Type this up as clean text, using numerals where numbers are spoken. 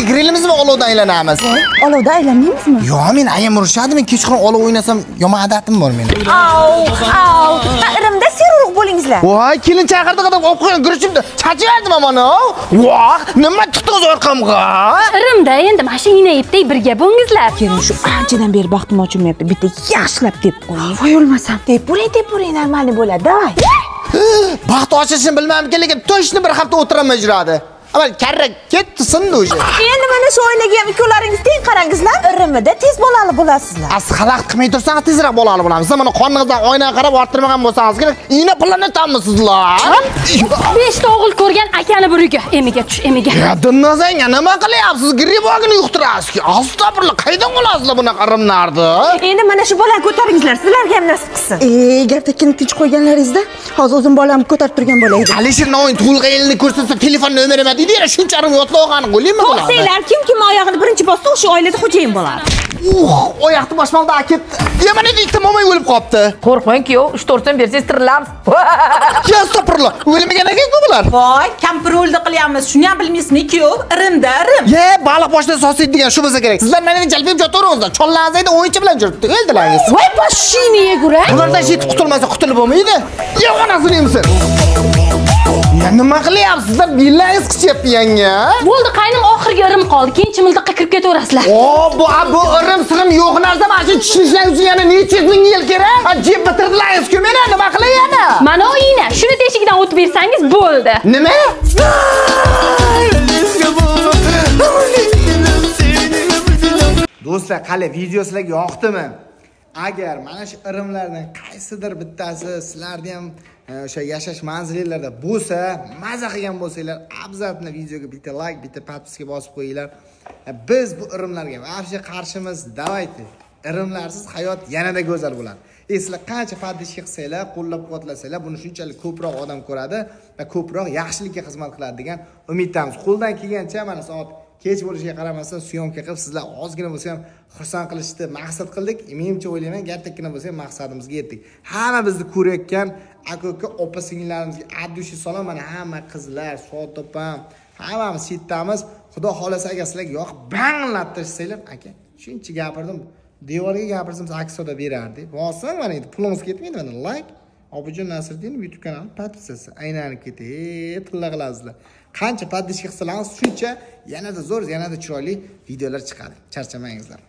Grillimizmi olovdan aylanamiz? Olovda aylanmaymizmi? Yo'q, men ayam urishadi, men kechqurun olov o'ynasam yomon odatim bor mening. Irimda serurug' bo'lingizlar. Voy, kelin chaqirdi qadam olib qo'ygan guruchimni chachiverdim mana. Voh, nima tutdingiz orqamga? Irimda endi mashina yetdik birga bo'lingizlar. Keling, shu anchadan beri baxtim ochilmayapti. Bitta yaxshilab deb qo'ying. Voy o'lmasam. Deb puring, normalniy bo'ladi. Davay. Baxt ochishini bilmayman, lekin to'shni bir hafta o'tiramay yuradi. Amal karrak ketdi sindi o'sha. Endi mana shu oilaga ham ikkolaringiz teng qarangizlar. Irimida tez bolali bo'lasizlar. As xalaqt qilmay tursangiz tezroq bolali bo'lamiz. Mana qorningizdan oynaga qarab orttirmagan bo'lsangiz kerak. Ina pulini tamizsizlar. 5 ta o'g'il ko'rgan akani buriga. Emiga tush, emiga. Ya dinozang, nima qilyapsiz? Gribogini yuqtirasiz-ki. Astag'firullah, qaydan olasizlar bunaqa rimlarni? Endi mana shu bolani ko'taringizlar, sizlarga ham nasib qilsin. Gartakini tinch qo'yganlaringizda, hozir o'zim bolamni ko'tarib turgan bo'laydi. Alisher Navoiy tug'ilgan yilini ko'rsatsa, telefon nomerini deydi, shuncharim yodlab olgani qo'ylaymi bularni? To'xtanglar, kim oyog'ini birinchi bossa, o'sha oilada xo'jayin bo'ladi. Oyoqni boshmoqda ketdi. Mana ikkita mo'may o'lib qolibdi. Qo'rqmang, kuyov, 3-4 so'm bersangiz tirilamiz. Ya astag'firullah, o'lmagan ekan-ku bular. Voy, kampir o'ldi qilyapmiz. Shuni ham bilmaysizmi, kuyov? Irimda. Ye, baliq boshdan sosiydi degan shu bo'lsa kerak. Sizlar meni jalbib jotaveringizlar. Chollaringizda o'yinchi bilan yuribdi. O'ldilaringiz. Voy, mashinaga ko'ra. Ulardan yetib qutulmasa qutulib bo'lmaydi. Yo, onasini yemsin. Ya nima qilyapsizlar? Billahingiz qichyapti yanga. Bo'ldi, qaynim oxirgi irim qoldi. Keyin chimildiqqa kirib ketaverasizlar. Bu irim sirim yo'q narsa, mana shu tushunishlar uchun yana necha ming yil kerak? Jeb bitirdilaringiz-ku meni, nima qilay yana? Mana oyina, shuni teshigidan o'tib bersangiz bo'ldi. Nima? Do'stlar, qale video sizlarga yoqdimi? Agar mana shu irimlardan qaysidir bittasi sizlarga ham o'sha yashash manzillarida bo'lsa, maza qilgan bo'lsanglar, obzatni videoga bitta like, bitta podpiska bosib qo'yinglar. Biz bu irimlarga vaqtga qarshimiz, davaydi. Irimlarsiz hayot yanada go'zal bo'ladi. Sizlar qancha podpiska qilsanglar, qo'llab-quvvatlasanglar, buni shunchalik ko'proq odam ko'radi va ko'proq yaxshilikka xizmat qiladi degan umiddamiz. Qo'ldan kelgancha mana soat kech bo'lishiga qaramasdan syomka qilib sizlar ozgina bo'lsa ham xursand qilishni maqsad qildik. Menimcha o'ylayman, kattakkina bo'lsa ham maqsadimizga yetdik. Hamma bizni ko'rayotgan aka-uka, opa-singillarimizga addushi salom, mana hamma qizlar, Shotopam, hammamiz yetamiz. Xudo xolasa agar sizlarga yoqib banglattirsanglar, aka, shuncha gapirdim. Devorga gapirsam aksiyada berardi. Bo'lsa mana endi pulimiz ketmaydi, mana like, Obujon Nasriddinov YouTube kanali podpisasi aylanib ketadi. Tilla qilasizlar. Qancha podpiska qilsangiz shuncha yanada zo'r, yanada chiroyli videolar chiqadi. Charchamangizlar.